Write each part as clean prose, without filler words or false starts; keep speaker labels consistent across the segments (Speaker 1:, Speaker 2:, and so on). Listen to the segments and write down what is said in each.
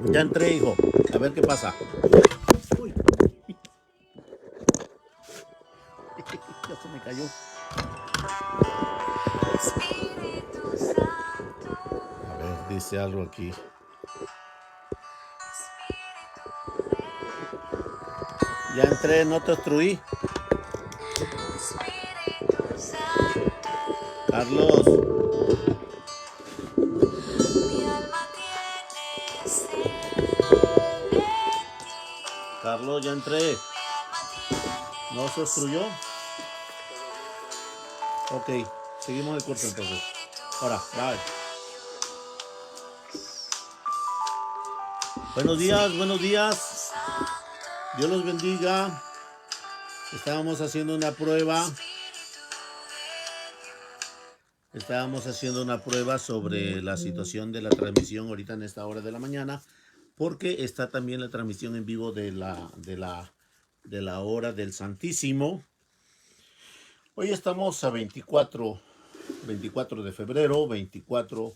Speaker 1: Ya entré, hijo. A ver qué pasa. Uy, ya se me cayó. A ver, dice algo aquí. Ya entré, no te obstruí. Carlos, Carlos, ya entré. ¿No se obstruyó? Ok, seguimos el curso entonces. Ahora, bye. Buenos días, buenos días. Dios los bendiga. Estábamos haciendo una prueba. Estábamos haciendo una prueba sobre la situación de la transmisión ahorita en esta hora de la mañana, porque está también la transmisión en vivo de la hora del Santísimo. Hoy estamos a 24 de febrero, 24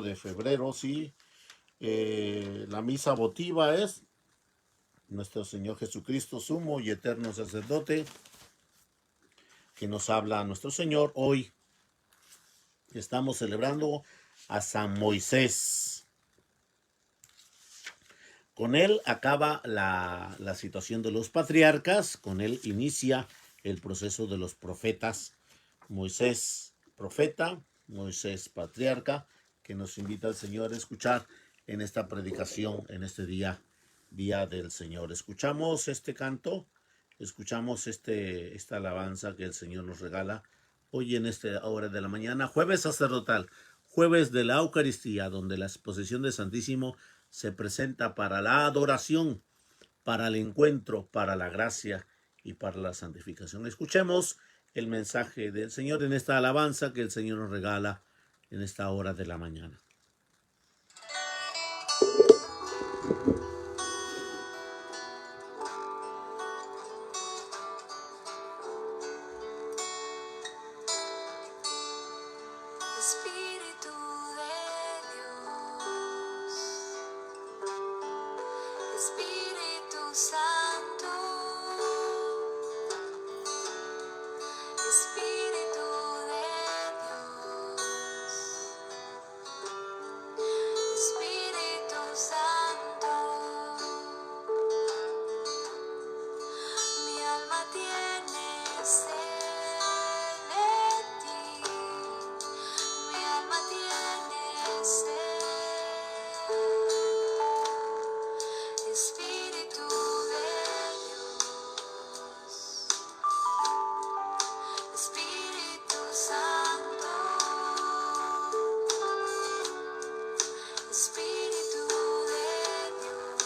Speaker 1: de febrero, sí. La misa votiva es nuestro Señor Jesucristo, sumo y eterno sacerdote, que nos habla a nuestro Señor. Hoy estamos celebrando a San Moisés. Con él acaba la situación de los patriarcas, con él inicia el proceso de los profetas. Moisés profeta, Moisés patriarca, que nos invita el Señor a escuchar en esta predicación, en este día del Señor. Escuchamos este canto, escuchamos esta alabanza que el Señor nos regala hoy en esta hora de la mañana, jueves sacerdotal, jueves de la Eucaristía, donde la exposición del Santísimo se presenta para la adoración, para el encuentro, para la gracia y para la santificación. Escuchemos el mensaje del Señor en esta alabanza que el Señor nos regala en esta hora de la mañana.
Speaker 2: Espíritu de Dios, Espíritu Santo, Espíritu de Dios, Espíritu Santo, mi alma tiene sed de ti, mi alma tiene sed. Espíritu de Dios, Espíritu Santo, Espíritu de Dios,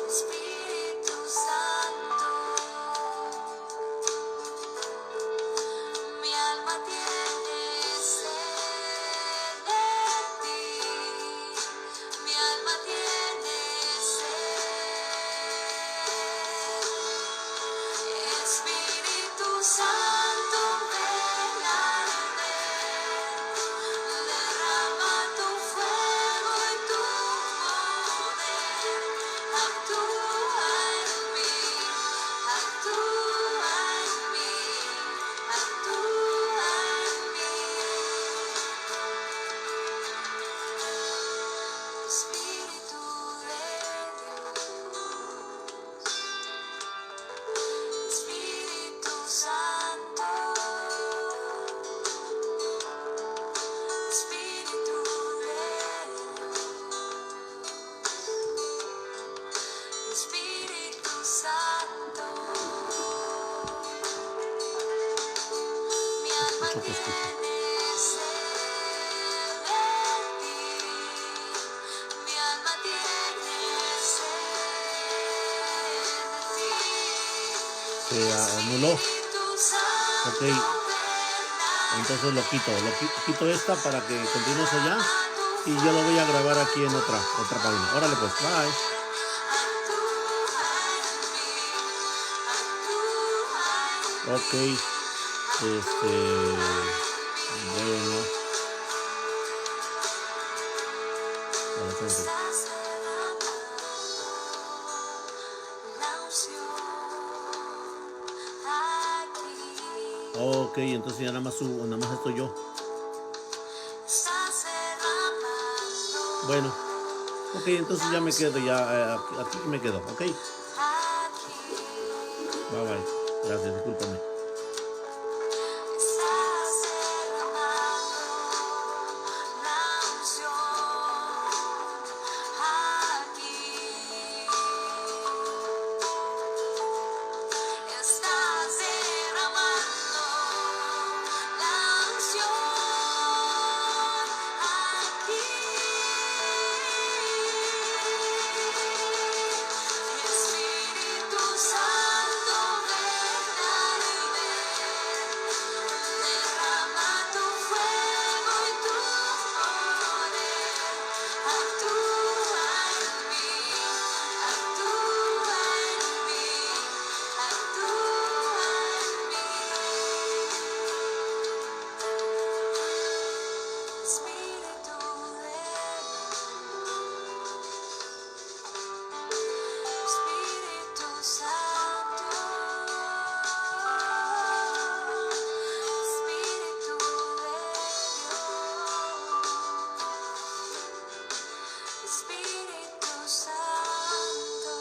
Speaker 2: Espíritu Santo, mi alma tiene sed de ti, mi alma tiene sed. Espíritu Santo, ven a ver, derrama tu fuego y tu poder, actúa en mí, actúa en mí, actúa en mí. Espíritu de Dios, Espíritu Santo, Espíritu de Dios, Espíritu Santo, mi alma
Speaker 1: Escucho que escucho.
Speaker 2: tiene sed de ti, mi alma tiene sed de ti.
Speaker 1: Se anuló.
Speaker 2: Espíritu Santo,
Speaker 1: Ok,
Speaker 2: ven
Speaker 1: entonces
Speaker 2: a
Speaker 1: lo quito. Quito esta para que continuemos allá. Y yo lo voy a grabar aquí en otra página. Órale pues, bye. Ok. Bueno, entonces,
Speaker 2: Estás derramando la unción aquí.
Speaker 1: ok, entonces ya nada más estoy yo.
Speaker 2: Estás derramando
Speaker 1: Bueno, ok, entonces ya me quedo, ya aquí me quedo, ok.
Speaker 2: aquí.
Speaker 1: Bye bye. Gracias, discúlpame.
Speaker 2: Estás derramando la unción aquí. Estás derramando la unción aquí. Espíritu Santo, ven a derrama tu fuego y tu poder. Actúa en mí, actúa en mí, actúa en mí. Espíritu de Espíritu Santo, Espíritu de Dios, Espíritu Santo.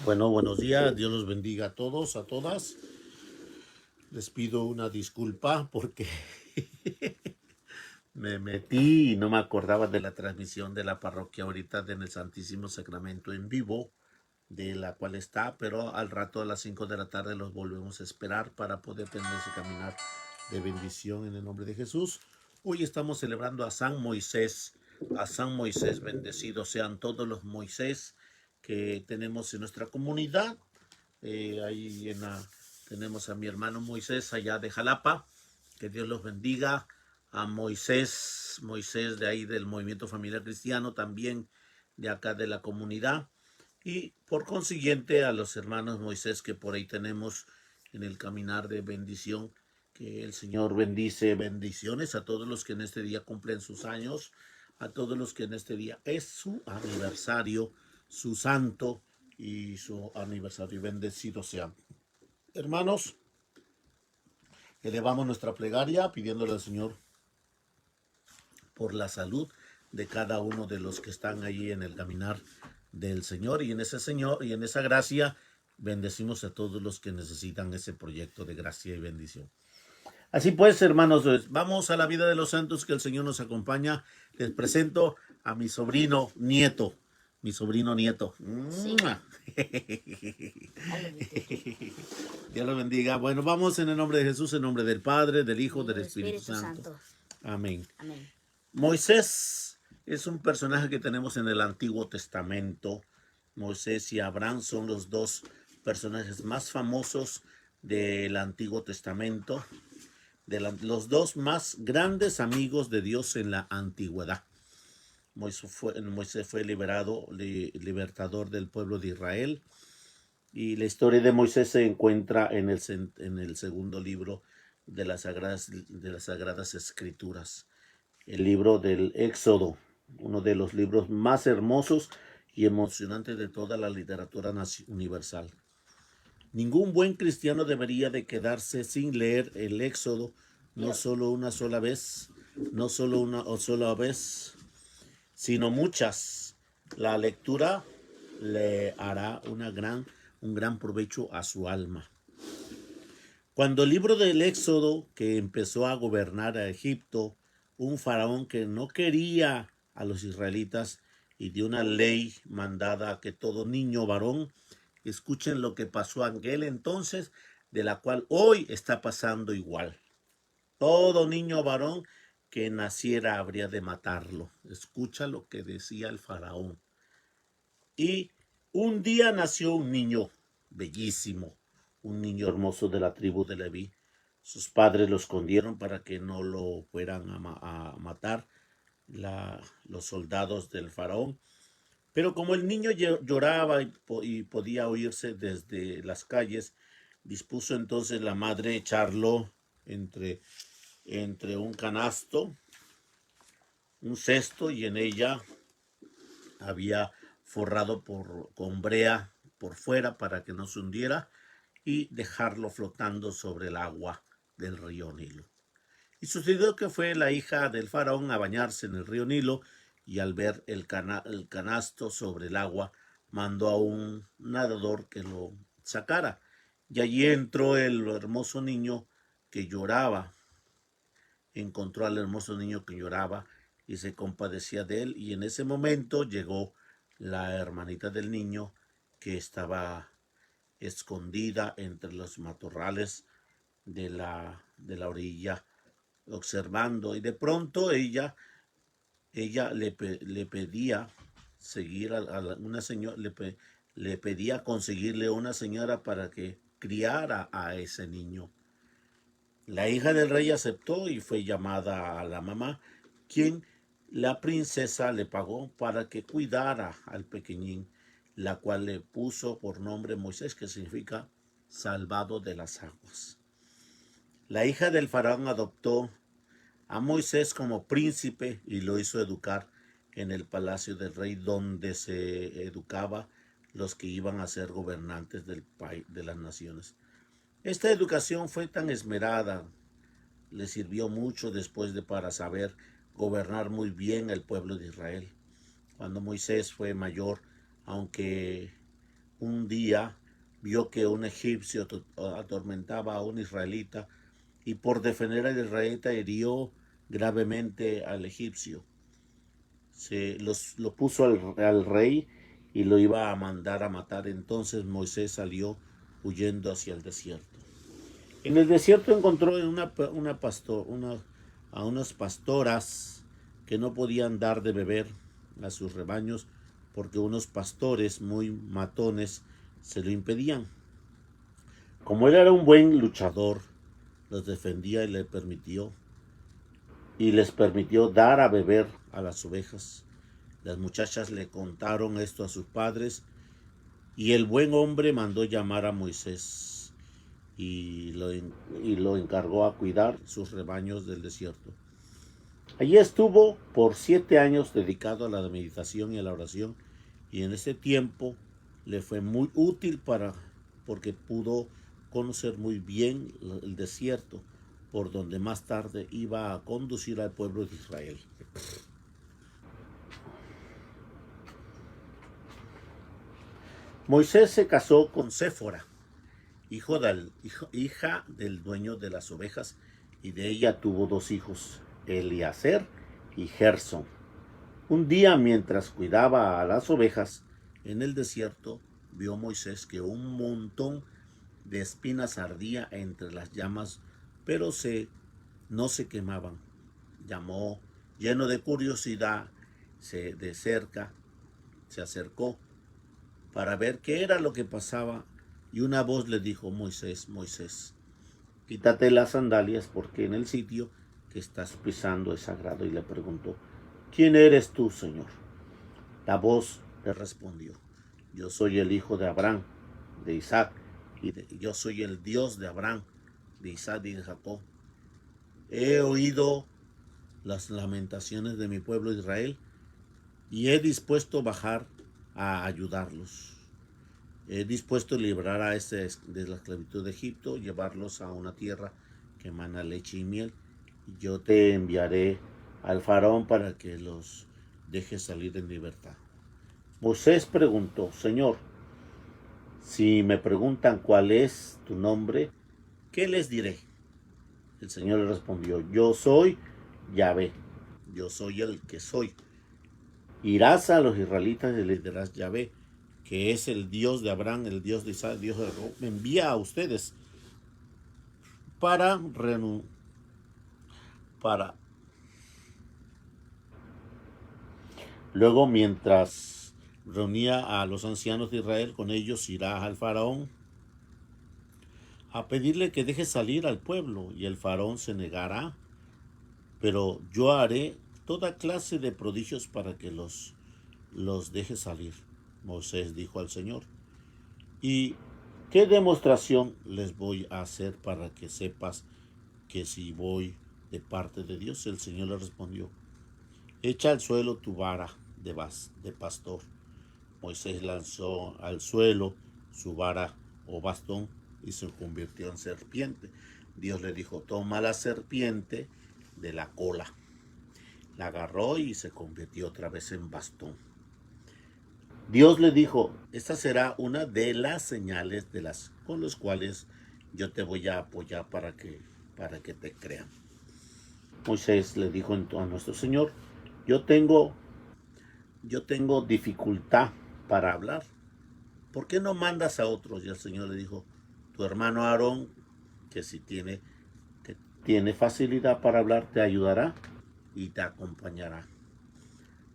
Speaker 1: Bueno, buenos días, Dios los bendiga a todos, a todas. Les pido una disculpa porque me metí y no me acordaba de la transmisión de la parroquia ahorita en el Santísimo Sacramento en vivo, de la cual está, pero al rato a las 5 de la tarde los volvemos a esperar para poder tener ese caminar de bendición en el nombre de Jesús. Hoy estamos celebrando a San Moisés, bendecidos sean todos los Moisés que tenemos en nuestra comunidad. Ahí tenemos a mi hermano Moisés allá de Jalapa, que Dios los bendiga. A Moisés de ahí del Movimiento Familiar Cristiano, también de acá de la comunidad. Y por consiguiente a los hermanos Moisés que por ahí tenemos en el caminar de bendición, que el Señor bendice, bendiciones a todos los que en este día cumplen sus años, a todos los que en este día es su aniversario, su santo y su aniversario. Bendecidos sean. Hermanos, elevamos nuestra plegaria pidiéndole al Señor por la salud de cada uno de los que están allí en el caminar del Señor, y en esa gracia bendecimos a todos los que necesitan ese proyecto de gracia y bendición. Así pues, hermanos, vamos a la vida de los santos, que el Señor nos acompaña. Les presento a mi sobrino nieto.
Speaker 3: Sí.
Speaker 1: Dios lo bendiga. Bueno, vamos en el nombre de Jesús, en nombre del Padre, del Hijo, del
Speaker 3: Del
Speaker 1: Espíritu Santo.
Speaker 3: Santo.
Speaker 1: Amén.
Speaker 3: Amén.
Speaker 1: Moisés es un personaje que tenemos en el Antiguo Testamento. Moisés y Abraham son los dos personajes más famosos del Antiguo Testamento, los dos más grandes amigos de Dios en la antigüedad. Moisés fue libertador del pueblo de Israel, y la historia de Moisés se encuentra en el segundo libro de las Sagradas Escrituras, el libro del Éxodo, uno de los libros más hermosos y emocionantes de toda la literatura universal. Ningún buen cristiano debería de quedarse sin leer el Éxodo, no solo una sola vez, sino muchas. La lectura le hará un gran provecho a su alma. Cuando el libro del Éxodo, que empezó a gobernar a Egipto, un faraón que no quería a los israelitas y dio una ley mandada a que todo niño varón, escuchen lo que pasó en aquel entonces, de la cual hoy está pasando igual. Todo niño varón que naciera habría de matarlo. Escucha lo que decía el faraón. Y un día nació un niño bellísimo, un niño hermoso de la tribu de Leví. Sus padres lo escondieron para que no lo fueran a matar los soldados del faraón. Pero como el niño lloraba y podía oírse desde las calles, dispuso entonces la madre echarlo entre, entre un canasto, un cesto, y en ella había forrado con brea por fuera para que no se hundiera y dejarlo flotando sobre el agua del río Nilo. Y sucedió que fue la hija del faraón a bañarse en el río Nilo y al ver el canasto sobre el agua mandó a un nadador que lo sacara. Y allí entró el hermoso niño que lloraba, encontró al hermoso niño que lloraba y se compadecía de él, y en ese momento llegó la hermanita del niño que estaba escondida entre los matorrales de la orilla observando, y de pronto ella le pedía seguir una señora, le pedía conseguirle una señora para que criara a ese niño. La hija del rey aceptó y fue llamada a la mamá, quien la princesa le pagó para que cuidara al pequeñín, la cual le puso por nombre Moisés, que significa salvado de las aguas. La hija del faraón adoptó a Moisés como príncipe y lo hizo educar en el palacio del rey, donde se educaba los que iban a ser gobernantes del país, de las naciones. Esta educación fue tan esmerada, le sirvió mucho después para saber gobernar muy bien el pueblo de Israel. Cuando Moisés fue mayor, aunque un día vio que un egipcio atormentaba a un israelita, y por defender al israelita hirió gravemente al egipcio. Lo puso al rey y lo iba a mandar a matar. Entonces Moisés salió huyendo hacia el desierto. En el desierto encontró a unas pastoras que no podían dar de beber a sus rebaños porque unos pastores muy matones se lo impedían. Como él era un buen luchador, los defendía y les permitió dar a beber a las ovejas. Las muchachas le contaron esto a sus padres, y el buen hombre mandó llamar a Moisés y lo encargó a cuidar sus rebaños del desierto. Allí estuvo por 7 años dedicado a la meditación y a la oración, y en ese tiempo le fue muy útil porque pudo conocer muy bien el desierto, por donde más tarde iba a conducir al pueblo de Israel. Moisés se casó con Séfora, hija del dueño de las ovejas, y de ella tuvo 2 hijos, Eliezer y Gersón. Un día, mientras cuidaba a las ovejas en el desierto, vio Moisés que un montón de espinas ardía entre las llamas, pero no se quemaban. Llamó, lleno de curiosidad, de cerca, se acercó para ver qué era lo que pasaba, y una voz le dijo: Moisés, Moisés, quítate las sandalias, porque en el sitio que estás pisando es sagrado. Y le preguntó: ¿quién eres tú, Señor? La voz le respondió: yo soy el hijo de Abraham, de Isaac, yo soy el Dios de Abraham, de Isaac y de Jacob. He oído las lamentaciones de mi pueblo Israel y he dispuesto bajar a ayudarlos. He dispuesto librar a de la esclavitud de Egipto, llevarlos a una tierra que emana leche y miel. Y yo te enviaré al faraón para que los dejes salir en libertad. Moisés preguntó: Señor, si me preguntan cuál es tu nombre, ¿qué les diré? El Señor le respondió: yo soy Yahvé, yo soy el que soy. Irás a los israelitas y les dirás: Yahvé, que es el Dios de Abraham, el Dios de Isaac, el Dios de Jacob, me envía a ustedes para Luego, mientras reunía a los ancianos de Israel, con ellos irá al faraón a pedirle que deje salir al pueblo, y el faraón se negará, pero yo haré toda clase de prodigios para que los los deje salir. Moisés dijo al Señor: ¿y qué demostración les voy a hacer para que sepas que si voy de parte de Dios? El Señor le respondió: echa al suelo tu vara de pastor. Moisés lanzó al suelo su vara o bastón y se convirtió en serpiente. Dios le dijo: toma la serpiente de la cola. La agarró y se convirtió otra vez en bastón. Dios le dijo: esta será una de las señales con las cuales yo te voy a apoyar para que te crean. Moisés le dijo a nuestro Señor: yo tengo dificultad para hablar. ¿Por qué no mandas a otros? Y el Señor le dijo: tu hermano Aarón, que tiene facilidad para hablar, te ayudará y te acompañará.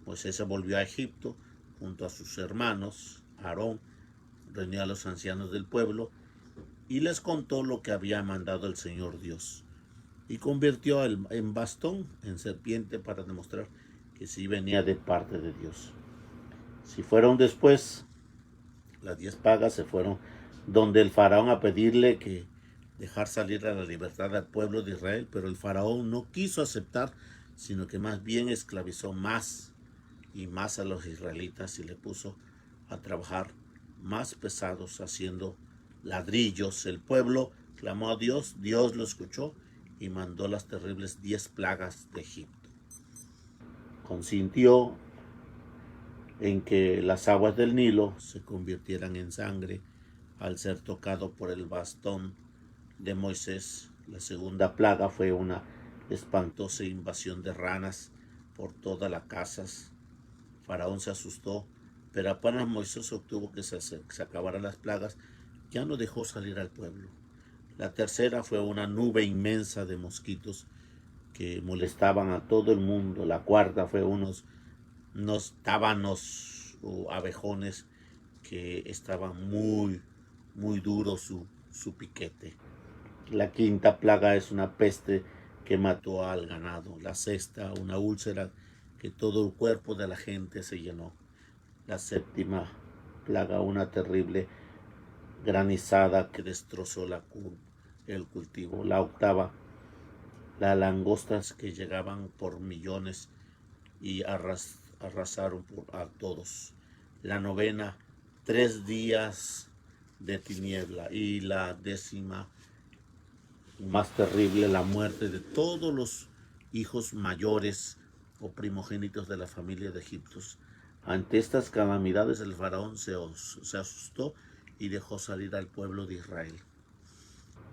Speaker 1: Moisés se volvió a Egipto junto a sus hermanos. Aarón reunió a los ancianos del pueblo y les contó lo que había mandado el Señor Dios, y convirtió en bastón en serpiente para demostrar que sí venía de parte de Dios. Si fueron después, las 10 pagas se fueron donde el faraón a pedirle que dejar salir a la libertad al pueblo de Israel, pero el faraón no quiso aceptar, sino que más bien esclavizó más y más a los israelitas y le puso a trabajar más pesados haciendo ladrillos. El pueblo clamó a Dios, Dios lo escuchó y mandó las terribles 10 plagas de Egipto. Consintió en que las aguas del Nilo se convirtieran en sangre al ser tocado por el bastón de Moisés. La segunda plaga fue una espantosa invasión de ranas por todas las casas. Faraón se asustó, pero apenas Moisés obtuvo que se acabaran las plagas, ya no dejó salir al pueblo. La tercera fue una nube inmensa de mosquitos que molestaban a todo el mundo. La cuarta fue unos tábanos o abejones que estaban muy duros su piquete. La quinta plaga es una peste que mató al ganado. La sexta, una úlcera que todo el cuerpo de la gente se llenó. La séptima plaga, una terrible granizada que destrozó el cultivo. La octava, las langostas que llegaban por millones y arrasaron a todos. La novena, 3 días de tiniebla. Y la décima, más terrible, la muerte de todos los hijos mayores o primogénitos de la familia de Egipto. Ante estas calamidades el faraón se asustó y dejó salir al pueblo de Israel.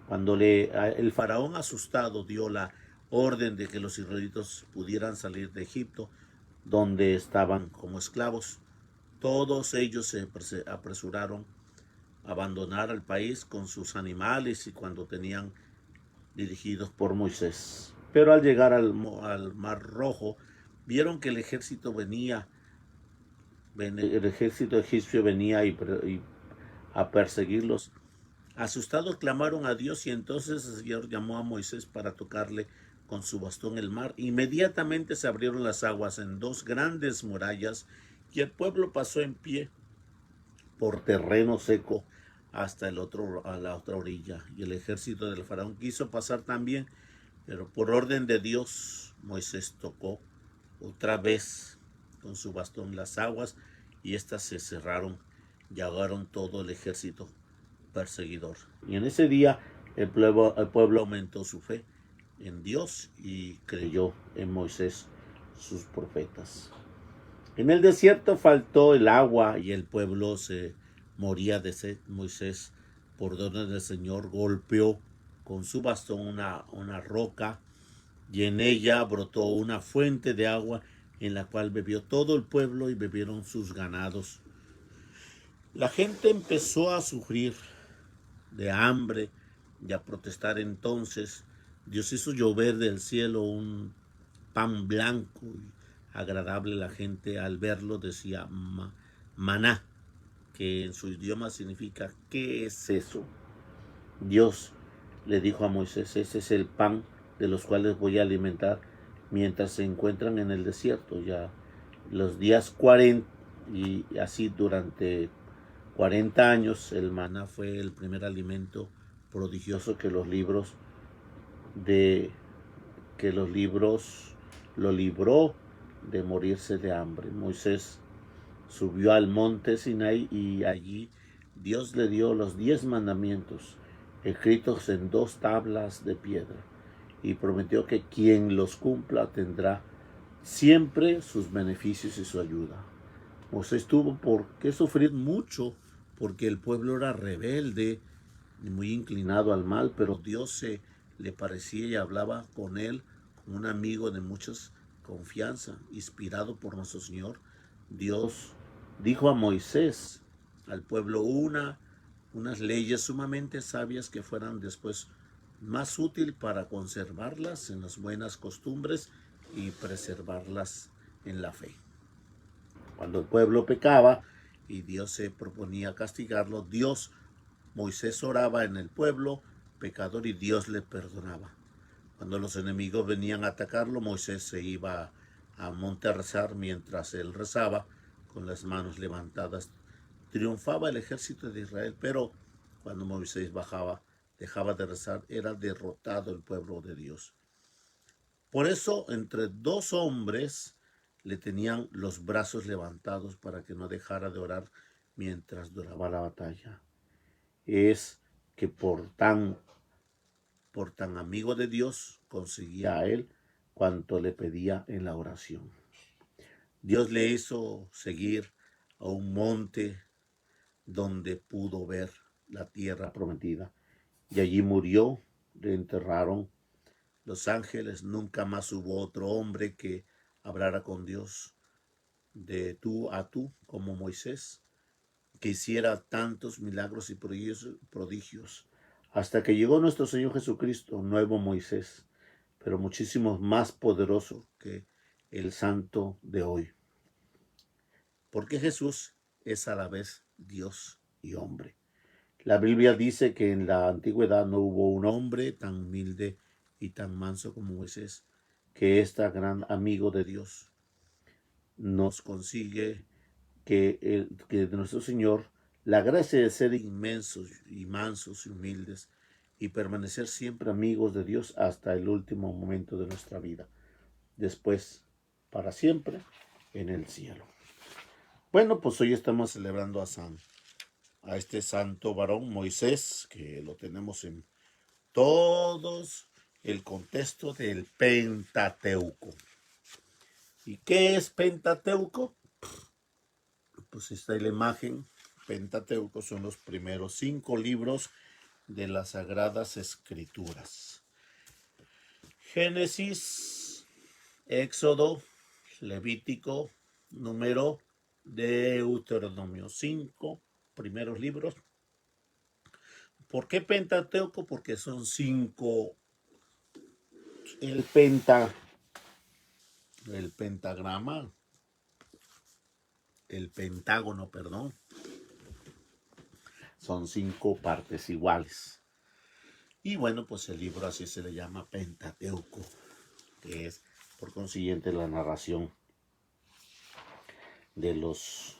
Speaker 1: Cuando el faraón asustado dio la orden de que los israelitas pudieran salir de Egipto, donde estaban como esclavos, todos ellos se apresuraron a abandonar el país con sus animales y cuando tenían dirigidos por Moisés. Pero al llegar al Mar Rojo, vieron que el ejército egipcio venía a perseguirlos. Asustados clamaron a Dios y entonces el Señor llamó a Moisés para tocarle con su bastón el mar. Inmediatamente se abrieron las aguas en 2 grandes murallas y el pueblo pasó en pie por terreno seco hasta a la otra orilla. Y el ejército del faraón quiso pasar también, pero por orden de Dios Moisés tocó otra vez con su bastón las aguas y éstas se cerraron y ahogaron todo el ejército perseguidor. Y en ese día el pueblo aumentó su fe en Dios y creyó en Moisés, sus profetas. En el desierto faltó el agua y el pueblo se moría de sed. Moisés, por orden del Señor, golpeó con su bastón una roca y en ella brotó una fuente de agua en la cual bebió todo el pueblo y bebieron sus ganados. La gente empezó a sufrir de hambre y a protestar. Entonces Dios hizo llover del cielo un pan blanco y agradable. La gente al verlo decía maná, que en su idioma significa ¿qué es eso? Dios le dijo a Moisés: ese es el pan de los cuales voy a alimentar mientras se encuentran en el desierto. Ya los días 40 Y así durante 40 años el maná fue el primer alimento prodigioso de que los libros lo libró de morirse de hambre. Moisés subió al monte Sinai y allí Dios le dio los 10 mandamientos escritos en 2 tablas de piedra y prometió que quien los cumpla tendrá siempre sus beneficios y su ayuda. Moisés tuvo por qué sufrir mucho porque el pueblo era rebelde y muy inclinado al mal, pero Dios se le parecía y hablaba con él como un amigo de mucha confianza, inspirado por nuestro Señor. Dios dijo a Moisés, al pueblo, unas leyes sumamente sabias que fueran después más útil para conservarlas en las buenas costumbres y preservarlas en la fe. Cuando el pueblo pecaba y Dios se proponía castigarlo, Moisés oraba en el pueblo pecador y Dios le perdonaba. Cuando los enemigos venían a atacarlo, Moisés se iba a monte a rezar. Mientras él rezaba con las manos levantadas, triunfaba el ejército de Israel, pero cuando Moisés dejaba de rezar, era derrotado el pueblo de Dios. Por eso, entre 2 hombres le tenían los brazos levantados para que no dejara de orar mientras duraba la batalla. Es que por tan amigo de Dios conseguía a él cuanto le pedía en la oración. Dios le hizo seguir a un monte donde pudo ver la tierra prometida y allí murió, le enterraron los ángeles. Nunca más hubo otro hombre que hablara con Dios de tú a tú como Moisés, que hiciera tantos milagros y prodigios, hasta que llegó nuestro Señor Jesucristo, nuevo Moisés, pero muchísimo más poderoso que el santo de hoy. Porque Jesús es a la vez Dios y hombre. La Biblia dice que en la antigüedad no hubo un hombre tan humilde y tan manso como Moisés, que este gran amigo de Dios nos consigue que nuestro Señor, la gracia de ser inmensos y mansos y humildes y permanecer siempre amigos de Dios hasta el último momento de nuestra vida. Después, para siempre, en el cielo. Bueno, pues hoy estamos celebrando a este santo varón Moisés, que lo tenemos en todos el contexto del Pentateuco. ¿Y qué es Pentateuco? Pues está en la imagen. Pentateuco son los primeros 5 libros de las Sagradas Escrituras. Génesis, Éxodo, Levítico, Número, Deuteronomio. 5 primeros libros. ¿Por qué Pentateuco? Porque son 5. El pentagrama, el pentágono, perdón, son 5 partes iguales. Y bueno, pues el libro así se le llama Pentateuco, que es por consiguiente la narración de los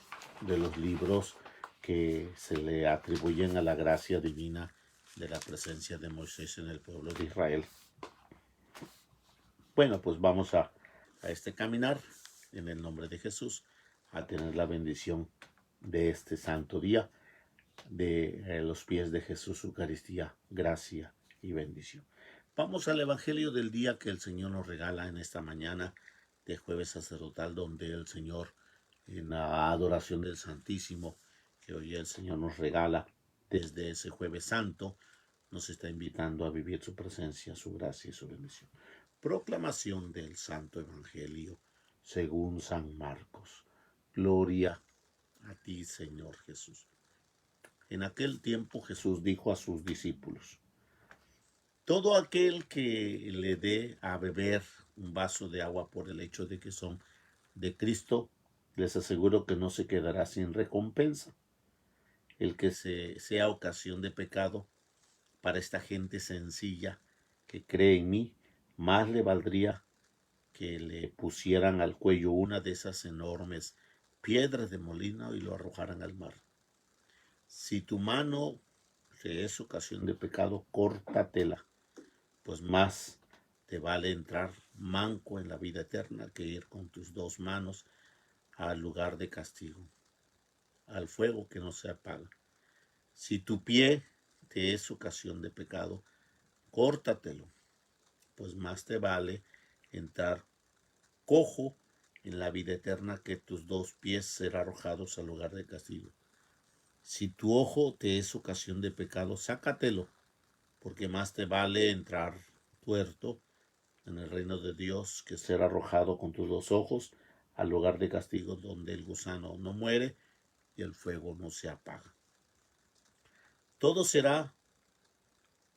Speaker 1: libros que se le atribuyen a la gracia divina de la presencia de Moisés en el pueblo de Israel. Bueno, pues vamos a este caminar en el nombre de Jesús, a tener la bendición de este santo día, de los pies de Jesús, Eucaristía, gracia y bendición. Vamos al Evangelio del día que el Señor nos regala en esta mañana de jueves sacerdotal, donde el Señor, en la adoración del Santísimo, que hoy el Señor nos regala desde ese jueves santo, nos está invitando a vivir su presencia, su gracia y su bendición. Proclamación del Santo Evangelio según San Marcos. Gloria a ti, Señor Jesús. En aquel tiempo Jesús dijo a sus discípulos: todo aquel que le dé a beber un vaso de agua por el hecho de que son de Cristo, les aseguro que no se quedará sin recompensa. El que sea ocasión de pecado para esta gente sencilla que cree en mí, más le valdría que le pusieran al cuello una de esas enormes piedra de molino y lo arrojaran al mar. Si tu mano te es ocasión de pecado, córtatela, pues más te vale entrar manco en la vida eterna que ir con tus dos manos al lugar de castigo, al fuego que no se apaga. Si tu pie te es ocasión de pecado, córtatelo, pues más te vale entrar cojo en la vida eterna que tus dos pies ser arrojados al lugar de castigo. Si tu ojo te es ocasión de pecado, sácatelo, porque más te vale entrar tuerto en el reino de Dios que ser arrojado con tus dos ojos al lugar de castigo donde el gusano no muere y el fuego no se apaga. Todo será,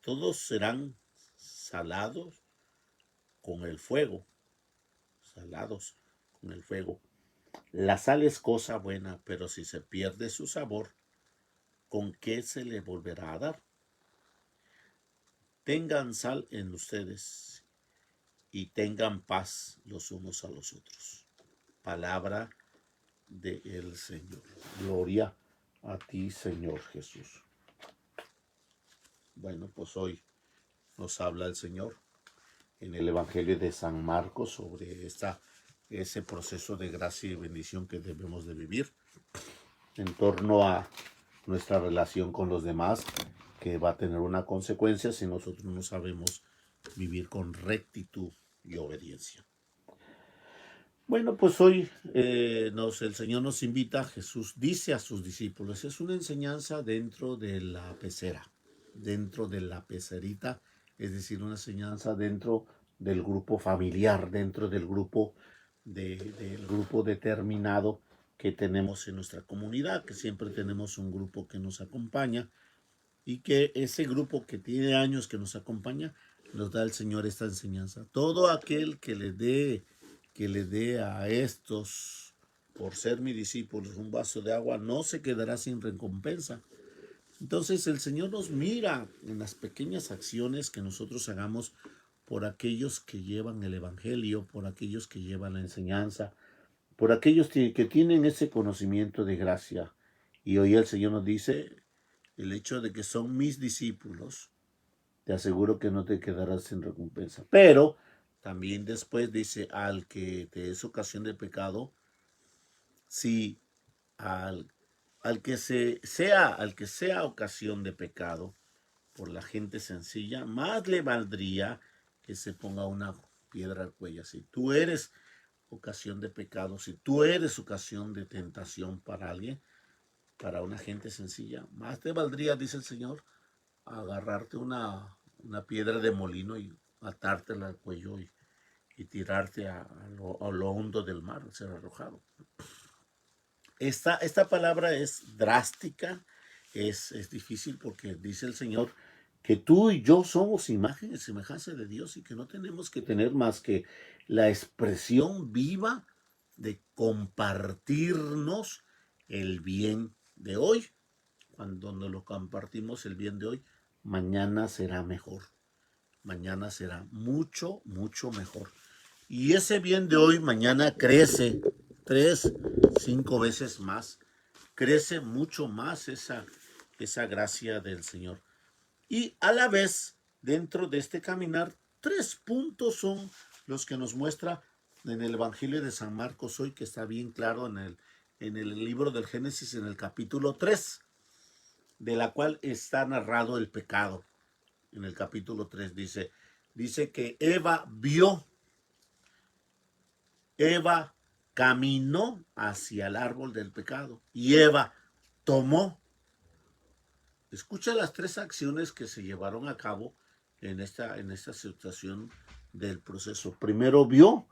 Speaker 1: todos serán salados con el fuego, salados con el fuego. La sal es cosa buena, pero si se pierde su sabor, ¿con qué se le volverá a dar? Tengan sal en ustedes y tengan paz los unos a los otros. Palabra del Señor. Gloria a ti, Señor Jesús. Bueno, pues hoy nos habla el Señor en el Evangelio de San Marcos sobre ese proceso de gracia y bendición que debemos de vivir en torno a nuestra relación con los demás, que va a tener una consecuencia si nosotros no sabemos vivir con rectitud y obediencia. Bueno, pues hoy el Señor nos invita, Jesús dice a sus discípulos, es una enseñanza dentro de la pecera, dentro de la pecerita, es decir, una enseñanza dentro del grupo familiar, dentro del grupo determinado que tenemos en nuestra comunidad, que siempre tenemos un grupo que nos acompaña y que ese grupo que tiene años que nos acompaña, nos da el Señor esta enseñanza. Todo aquel que le dé a estos, por ser mis discípulos, un vaso de agua, no se quedará sin recompensa. Entonces el Señor nos mira en las pequeñas acciones que nosotros hagamos por aquellos que llevan el Evangelio, por aquellos que llevan la enseñanza, por aquellos que tienen ese conocimiento de gracia. Y hoy el Señor nos dice, el hecho de que son mis discípulos, te aseguro que no te quedarás sin recompensa. Pero también después dice, al que te es ocasión de pecado, si al que sea ocasión de pecado por la gente sencilla, más le valdría que se ponga una piedra al cuello. Si tú eres ocasión de pecado, si tú eres ocasión de tentación para alguien, para una gente sencilla, más te valdría, dice el Señor, agarrarte una piedra de molino y atártela al cuello y tirarte a lo hondo del mar, ser arrojado. Esta palabra es drástica, es difícil porque dice el Señor que tú y yo somos imagen y semejanza de Dios y que no tenemos que tener más que la expresión viva de compartirnos el bien de hoy. Cuando nos lo compartimos el bien de hoy, mañana será mejor. Mañana será mucho, mucho mejor. Y ese bien de hoy mañana crece 3, 5 veces más. Crece mucho más esa gracia del Señor. Y a la vez, dentro de este caminar, 3 puntos son los que nos muestra en el Evangelio de San Marcos hoy, que está bien claro en el libro del Génesis, en el capítulo 3, de la cual está narrado el pecado. En el capítulo 3 dice que Eva caminó hacia el árbol del pecado y Eva tomó. Escucha las 3 acciones que se llevaron a cabo en esta situación del proceso. Primero vio,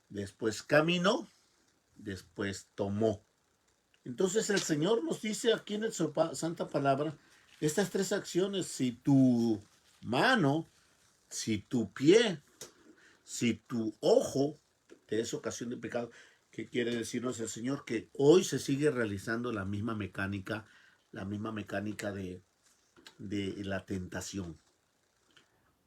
Speaker 1: después caminó, después tomó. Entonces el Señor nos dice aquí en su santa palabra estas 3 acciones. Si tu mano, si tu pie, si tu ojo te es ocasión de pecado, ¿qué quiere decirnos el Señor? Que hoy se sigue realizando la misma mecánica de la tentación.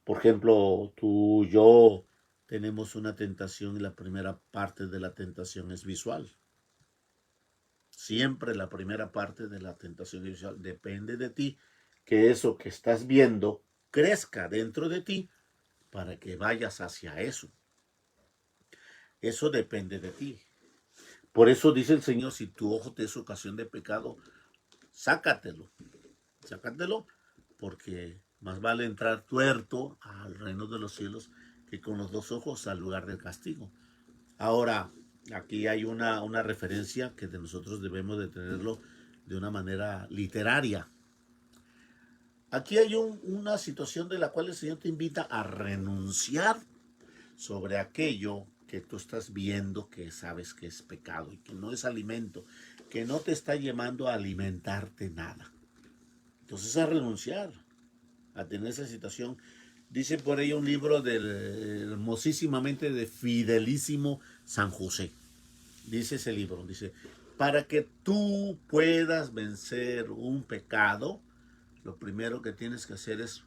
Speaker 1: Por ejemplo, tú y yo tenemos una tentación y la primera parte de la tentación es visual. Siempre la primera parte de la tentación inicial depende de ti, que eso que estás viendo crezca dentro de ti para que vayas hacia eso. Eso depende de ti. Por eso dice el Señor, si tu ojo te es ocasión de pecado, sácatelo. Sácatelo, porque más vale entrar tuerto al reino de los cielos que con los dos ojos al lugar del castigo. Ahora, aquí hay una referencia que de nosotros debemos de tenerlo de una manera literaria. Aquí hay una situación de la cual el Señor te invita a renunciar sobre aquello que tú estás viendo que sabes que es pecado y que no es alimento, que no te está llevando a alimentarte nada. Entonces a renunciar, a tener esa situación. Dice por ahí un libro hermosísimamente de Fidelísimo San José. Dice ese libro, dice, para que tú puedas vencer un pecado, lo primero que tienes que hacer es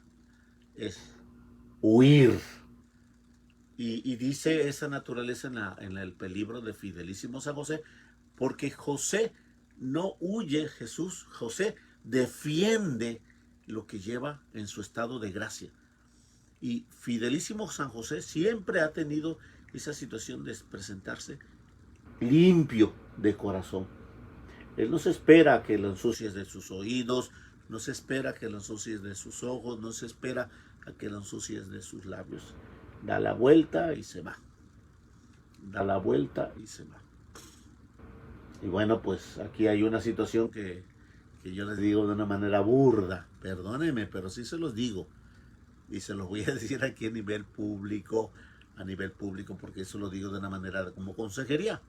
Speaker 1: huir. Y dice esa naturaleza en el libro de Fidelísimo San José, porque José no huye, José defiende lo que lleva en su estado de gracia. Y Fidelísimo San José siempre ha tenido esa situación de presentarse limpio de corazón. Él no se espera a que lo ensucies de sus oídos, no se espera a que lo ensucies de sus ojos, no se espera a que lo ensucies de sus labios. Da la vuelta y se va. Da la vuelta y se va. Y bueno, pues aquí hay una situación que yo les digo de una manera burda. Perdónenme, pero sí se los digo. Y se los voy a decir aquí a nivel público, porque eso lo digo de una manera como consejería.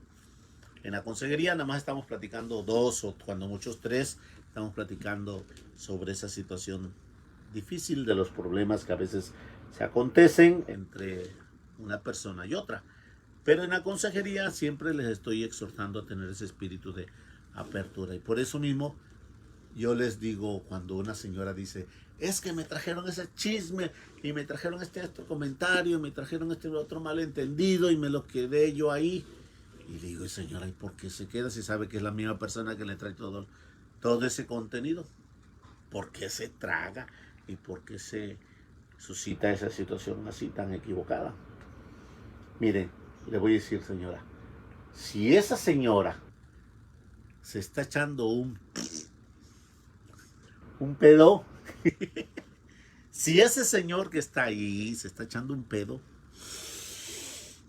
Speaker 1: En la consejería nada más estamos platicando 2 o cuando muchos 3, estamos platicando sobre esa situación difícil de los problemas que a veces se acontecen entre una persona y otra. Pero en la consejería siempre les estoy exhortando a tener ese espíritu de apertura. Y por eso mismo yo les digo cuando una señora dice, es que me trajeron ese chisme y me trajeron este comentario, me trajeron este otro malentendido y me lo quedé yo ahí. Y digo, señora, ¿y por qué se queda si sabe que es la misma persona que le trae todo ese contenido? ¿Por qué se traga y por qué se suscita esa situación así tan equivocada? Miren, le voy a decir, señora, si esa señora se está echando un pedo, si ese señor que está ahí se está echando un pedo,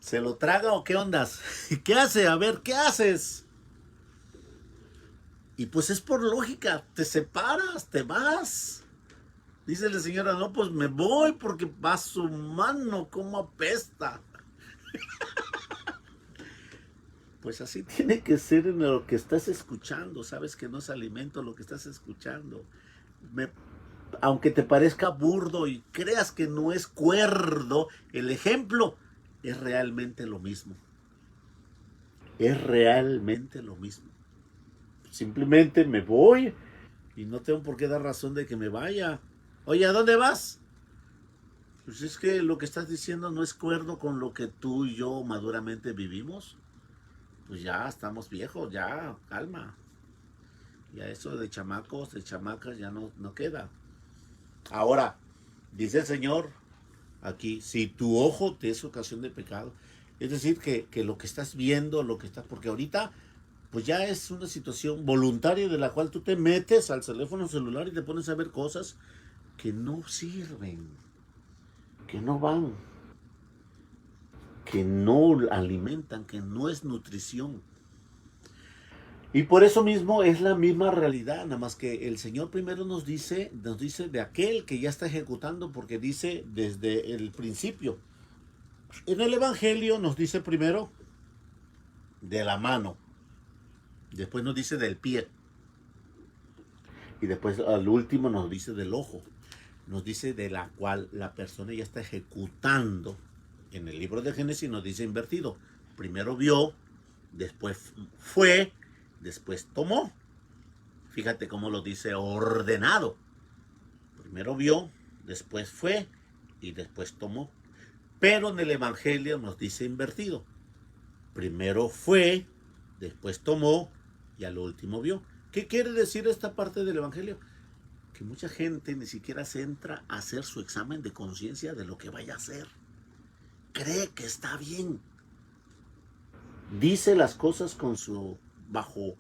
Speaker 1: ¿se lo traga o qué ondas? ¿Qué hace? A ver, ¿qué haces? Y pues es por lógica, te separas, te vas. Dice la señora, no, pues me voy porque va su mano, como apesta. Pues así tiene que ser en lo que estás escuchando. Sabes que no es alimento lo que estás escuchando. Aunque te parezca burdo y creas que no es cuerdo, el ejemplo es realmente lo mismo. Es realmente lo mismo. Simplemente me voy y no tengo por qué dar razón de que me vaya. Oye, ¿a dónde vas? Pues es que lo que estás diciendo no es cuerdo con lo que tú y yo maduramente vivimos. Pues ya estamos viejos, ya, calma. Ya eso de chamacos, de chamacas ya no queda. Ahora, dice el Señor aquí, si tu ojo te es ocasión de pecado, es decir, que lo que estás viendo, porque ahorita pues ya es una situación voluntaria de la cual tú te metes al teléfono celular y te pones a ver cosas que no sirven, que no van, que no alimentan, que no es nutrición. Y por eso mismo es la misma realidad, nada más que el Señor primero nos dice de aquel que ya está ejecutando, porque dice desde el principio. En el Evangelio nos dice primero de la mano, después nos dice del pie, y después al último nos dice del ojo. Nos dice de la cual la persona ya está ejecutando. En el libro de Génesis nos dice invertido. Primero vio, después fue, después tomó. Fíjate cómo lo dice ordenado. Primero vio, después fue y después tomó. Pero en el Evangelio nos dice invertido. Primero fue, después tomó y al último vio. ¿Qué quiere decir esta parte del Evangelio? Que mucha gente ni siquiera se entra a hacer su examen de conciencia de lo que vaya a hacer. Cree que está bien. Dice las cosas con su bajo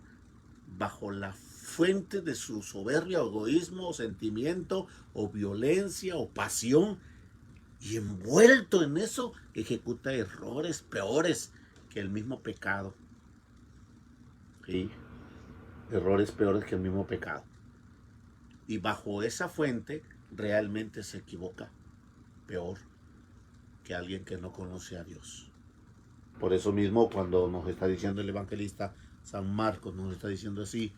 Speaker 1: la fuente de su soberbia, o egoísmo, o sentimiento, o violencia, o pasión, y envuelto en eso ejecuta errores peores que el mismo pecado. ¿Sí? Errores peores que el mismo pecado. Y bajo esa fuente realmente se equivoca peor que alguien que no conoce a Dios. Por eso mismo, cuando nos está diciendo el evangelista San Marcos, nos está diciendo así: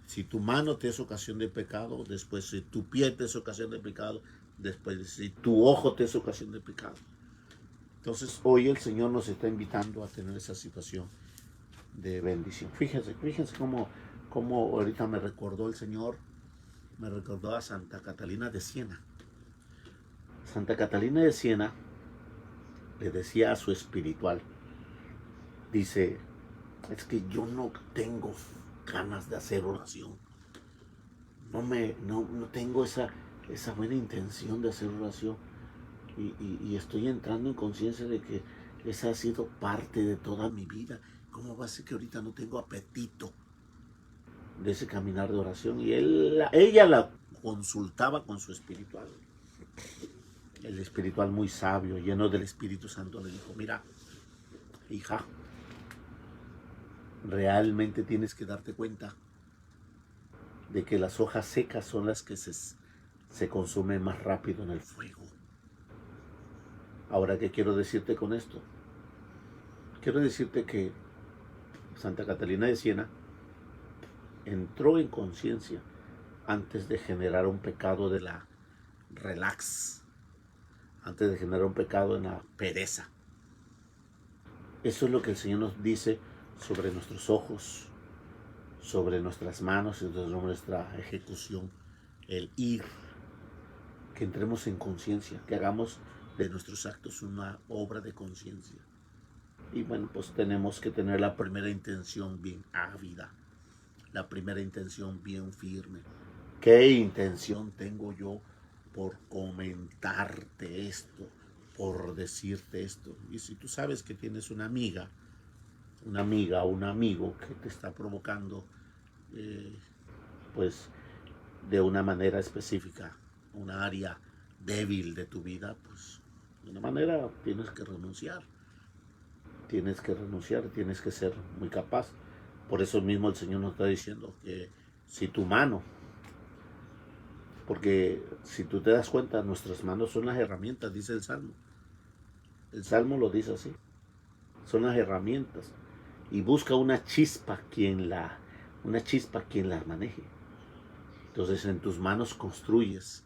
Speaker 1: si tu mano te es ocasión de pecado, después si tu pie te es ocasión de pecado, después si tu ojo te es ocasión de pecado. Entonces hoy el Señor nos está invitando a tener esa situación de bendición. Fíjense cómo ahorita me recordó el Señor, me recordó a Santa Catalina de Siena. Santa Catalina de Siena le decía a su espiritual, dice, es que yo no tengo ganas de hacer oración. No tengo esa buena intención de hacer oración. Y estoy entrando en conciencia de que esa ha sido parte de toda mi vida. ¿Cómo va a ser que ahorita no tengo apetito de ese caminar de oración? Y ella la consultaba con su espiritual. El espiritual, muy sabio, lleno del Espíritu Santo, le dijo, mira, hija, realmente tienes que darte cuenta de que las hojas secas son las que se consumen más rápido en el fuego. Ahora, ¿qué quiero decirte con esto? Quiero decirte que Santa Catalina de Siena entró en conciencia antes de generar un pecado de la relax, antes de generar un pecado en la pereza. Eso es lo que el Señor nos dice sobre nuestros ojos, sobre nuestras manos y sobre nuestra ejecución. El ir, que entremos en conciencia, que hagamos de nuestros actos una obra de conciencia. Y bueno, pues tenemos que tener la primera intención bien ávida, la primera intención bien firme. ¿Qué intención tengo yo por comentarte esto, por decirte esto? Y si tú sabes que tienes una amiga o un amigo que te está provocando, pues de una manera específica, una área débil de tu vida, pues de una manera tienes que renunciar. Tienes que ser muy capaz. Por eso mismo el Señor nos está diciendo que si tu mano, porque si tú te das cuenta, nuestras manos son las herramientas, dice el Salmo. El Salmo lo dice así. Son las herramientas. Y busca una chispa quien la maneje. Entonces en tus manos construyes,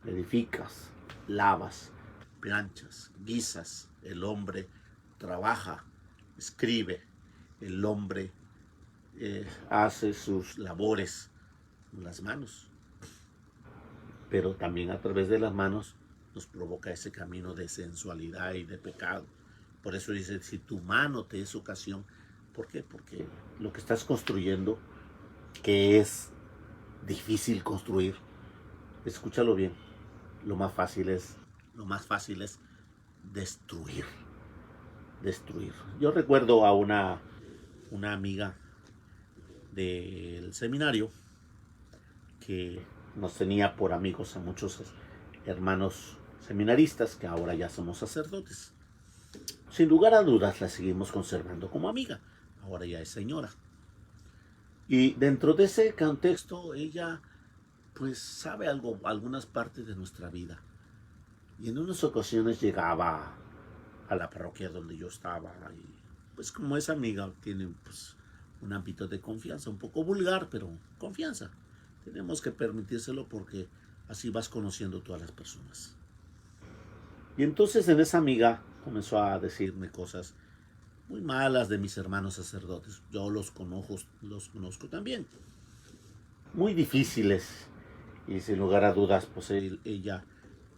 Speaker 1: edificas, lavas, planchas, guisas. El hombre trabaja, escribe. El hombre hace sus labores con las manos. Pero también a través de las manos nos provoca ese camino de sensualidad y de pecado. Por eso dice, si tu mano te es ocasión, ¿por qué? Porque lo que estás construyendo, que es difícil construir, escúchalo bien, lo más fácil es destruir. Yo recuerdo a una amiga del seminario que nos tenía por amigos a muchos hermanos seminaristas que ahora ya somos sacerdotes. Sin lugar a dudas la seguimos conservando como amiga, ahora ya es señora. Y dentro de ese contexto ella pues sabe algunas partes de nuestra vida. Y en unas ocasiones llegaba a la parroquia donde yo estaba y pues como esa amiga tiene pues un ámbito de confianza, un poco vulgar, pero confianza. Tenemos que permitírselo porque así vas conociendo todas las personas. Y entonces en esa amiga comenzó a decirme cosas muy malas de mis hermanos sacerdotes. Yo los conozco también. Muy difíciles. Y sin lugar a dudas, pues ella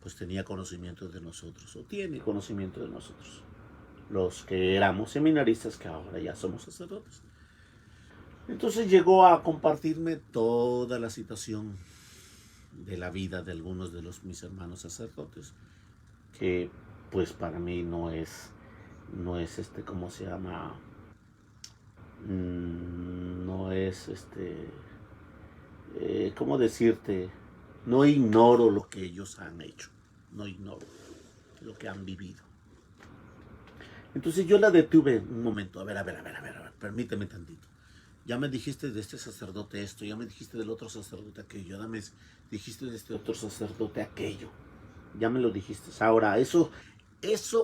Speaker 1: pues tenía conocimiento de nosotros, o tiene conocimiento de nosotros. Los que éramos seminaristas, que ahora ya somos sacerdotes. Entonces llegó a compartirme toda la situación de la vida de algunos de mis hermanos sacerdotes, que pues para mí no es ¿cómo se llama? No es ¿cómo decirte? No ignoro lo que ellos han hecho, no ignoro lo que han vivido. Entonces yo la detuve un momento, a ver, permíteme tantito. Ya me dijiste de este sacerdote esto, ya me dijiste del otro sacerdote aquello, ya me dijiste de este otro sacerdote aquello. Ya me lo dijiste. Ahora, eso,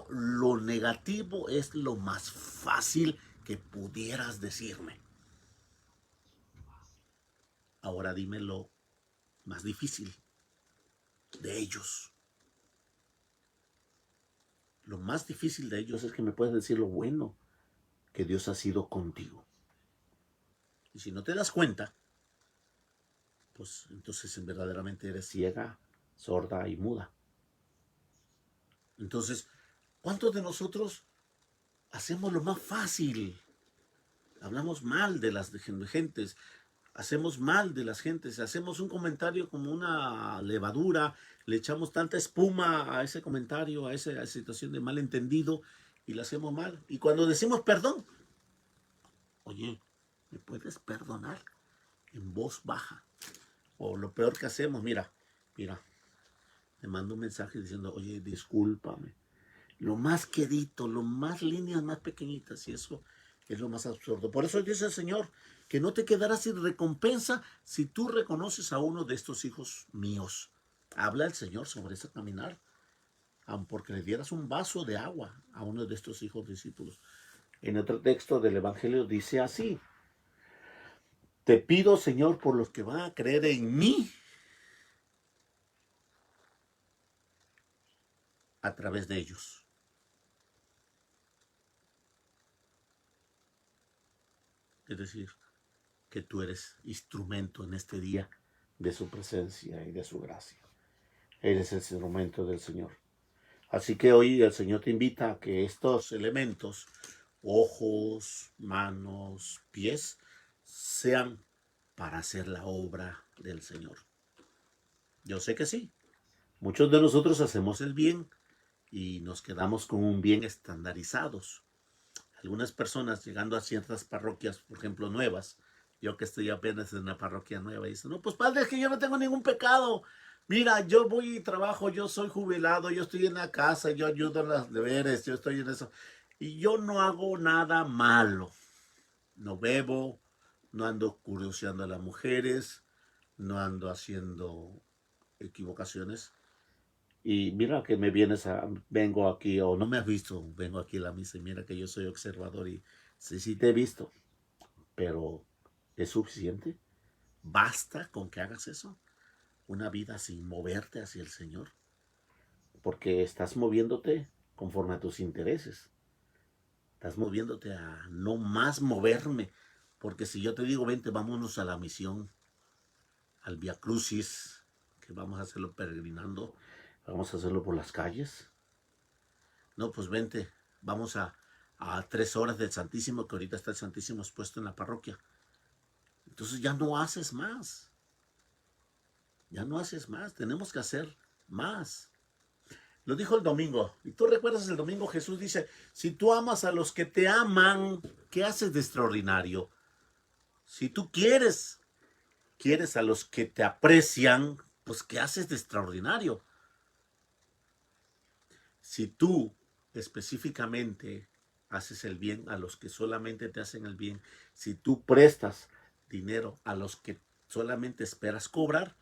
Speaker 1: lo negativo es lo más fácil que pudieras decirme. Ahora dime lo más difícil de ellos. Lo más difícil de ellos es que me puedes decir lo bueno que Dios ha sido contigo. Y si no te das cuenta, pues entonces verdaderamente eres ciega, sorda y muda. Entonces, ¿cuántos de nosotros hacemos lo más fácil? Hablamos mal de las gentes, hacemos mal de las gentes, hacemos un comentario como una levadura, le echamos tanta espuma a ese comentario, a esa situación de malentendido y la hacemos mal. Y cuando decimos perdón, oye, ¿me puedes perdonar? En voz baja. O lo peor que hacemos, mira, te mando un mensaje diciendo, oye, discúlpame. Lo más quedito, lo más líneas más pequeñitas, y eso es lo más absurdo. Por eso dice el Señor, que no te quedarás sin recompensa si tú reconoces a uno de estos hijos míos. Habla el Señor sobre ese caminar, aun porque le dieras un vaso de agua a uno de estos hijos discípulos. En otro texto del Evangelio dice así, te pido, Señor, por los que van a creer en mí a través de ellos. Es decir, que tú eres instrumento en este día de su presencia y de su gracia. Eres el instrumento del Señor. Así que hoy el Señor te invita a que estos elementos, ojos, manos, pies, sean para hacer la obra del Señor. Yo sé que sí. Muchos de nosotros hacemos el bien y nos quedamos con un bien estandarizados. Algunas personas llegando a ciertas parroquias, por ejemplo, nuevas, yo que estoy apenas en una parroquia nueva, dicen, no, pues padre, es que yo no tengo ningún pecado. Mira, yo voy y trabajo, yo soy jubilado, yo estoy en la casa, yo ayudo en los deberes, yo estoy en eso. Y yo no hago nada malo. No bebo, no ando curioseando a las mujeres, no ando haciendo equivocaciones. Y mira que vengo aquí, o no me has visto, vengo aquí a la misa y mira que yo soy observador y sí te he visto, pero ¿es suficiente? ¿Basta con que hagas eso? Una vida sin moverte hacia el Señor, porque estás moviéndote conforme a tus intereses, estás moviéndote a no más moverme, porque si yo te digo, vente, vámonos a la misión, al Via Crucis, que vamos a hacerlo peregrinando, vamos a hacerlo por las calles. No, pues vente, vamos a 3 horas del Santísimo, que ahorita está el Santísimo expuesto en la parroquia. Entonces ya no haces más. Ya no haces más, tenemos que hacer más. Lo dijo el domingo, y tú recuerdas el domingo Jesús dice, si tú amas a los que te aman, ¿qué haces de extraordinario? Si tú quieres a los que te aprecian, pues ¿qué haces de extraordinario? Si tú específicamente haces el bien a los que solamente te hacen el bien, si tú prestas dinero a los que solamente esperas cobrar,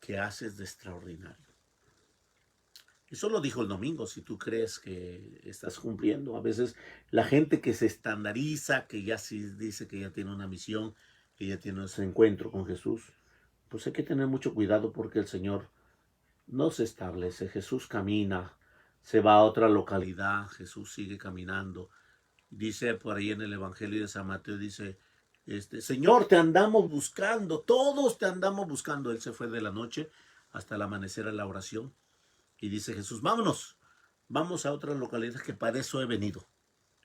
Speaker 1: ¿qué haces de extraordinario? Eso lo dijo el domingo, si tú crees que estás cumpliendo. A veces la gente que se estandariza, que ya sí dice que ya tiene una misión, que ya tiene ese encuentro con Jesús, pues hay que tener mucho cuidado porque el Señor no se establece. Jesús camina, se va a otra localidad, Jesús sigue caminando. Dice por ahí en el Evangelio de San Mateo, dice, Señor, te andamos buscando, todos te andamos buscando. Él se fue de la noche hasta el amanecer a la oración. Y dice Jesús, vámonos, vamos a otra localidad que para eso he venido.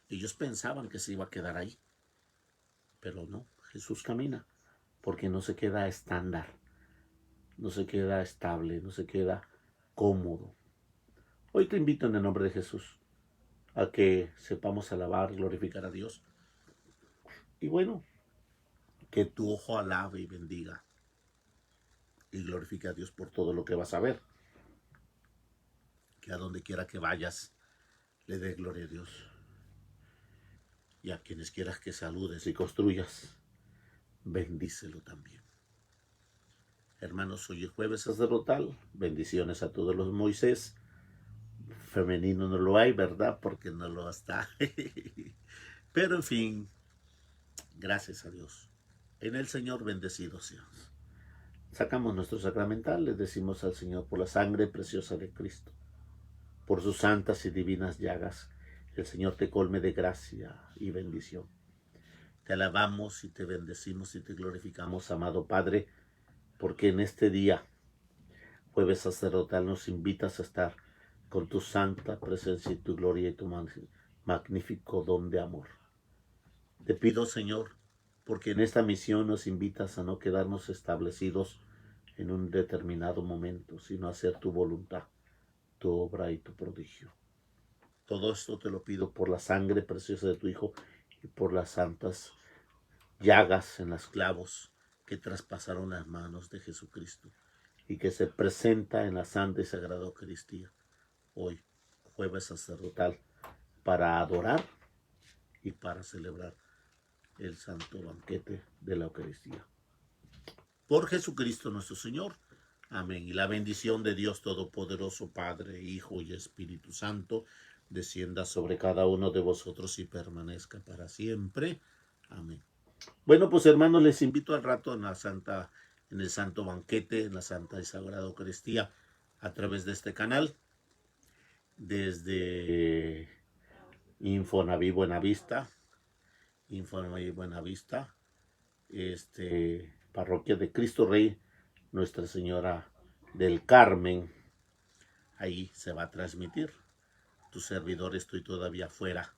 Speaker 1: Ellos pensaban que se iba a quedar ahí, pero no. Jesús camina, porque no se queda estándar, no se queda estable, no se queda cómodo. Hoy te invito en el nombre de Jesús a que sepamos alabar, glorificar a Dios. Y bueno, que tu ojo alabe y bendiga y glorifique a Dios por todo lo que vas a ver. Que a donde quiera que vayas, le dé gloria a Dios. Y a quienes quieras que saludes y construyas, bendícelo también. Hermanos, hoy es jueves sacerdotal. Bendiciones a todos los Moisés. Femenino no lo hay, ¿verdad? Porque no lo está. Pero en fin, gracias a Dios. En el Señor bendecidos seamos. Sacamos nuestro sacramental, le decimos al Señor por la sangre preciosa de Cristo, por sus santas y divinas llagas, el Señor te colme de gracia y bendición. Te alabamos y te bendecimos y te glorificamos, amado Padre, porque en este día, jueves sacerdotal, nos invitas a estar con tu santa presencia y tu gloria y tu magnífico don de amor. Te pido, Señor, porque en esta misión nos invitas a no quedarnos establecidos en un determinado momento, sino a hacer tu voluntad, tu obra y tu prodigio. Todo esto te lo pido por la sangre preciosa de tu Hijo y por las santas llagas en los clavos que traspasaron las manos de Jesucristo y que se presenta en la Santa y Sagrada Eucaristía, hoy, jueves sacerdotal, para adorar y para celebrar el santo banquete de la Eucaristía. Por Jesucristo nuestro Señor. Amén. Y la bendición de Dios Todopoderoso, Padre, Hijo y Espíritu Santo, descienda sobre cada uno de vosotros y permanezca para siempre. Amén. Bueno, pues hermanos, les invito al rato en el santo banquete, en la Santa y Sagrada Eucaristía, a través de este canal, desde Infonaví Buenavista, parroquia de Cristo Rey, Nuestra Señora del Carmen. Ahí se va a transmitir. Tu servidor estoy todavía fuera,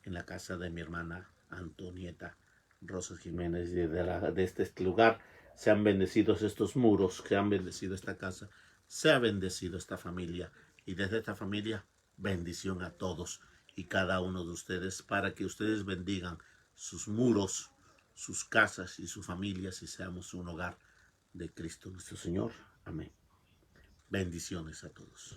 Speaker 1: en la casa de mi hermana Antonieta Rosas Jiménez, de este lugar. Sean bendecidos estos muros, que han bendecido esta casa, sea bendecido esta familia, y desde esta familia, bendición a todos y cada uno de ustedes, para que ustedes bendigan sus muros, sus casas y sus familias, y seamos un hogar de Cristo nuestro Señor. Amén. Bendiciones a todos.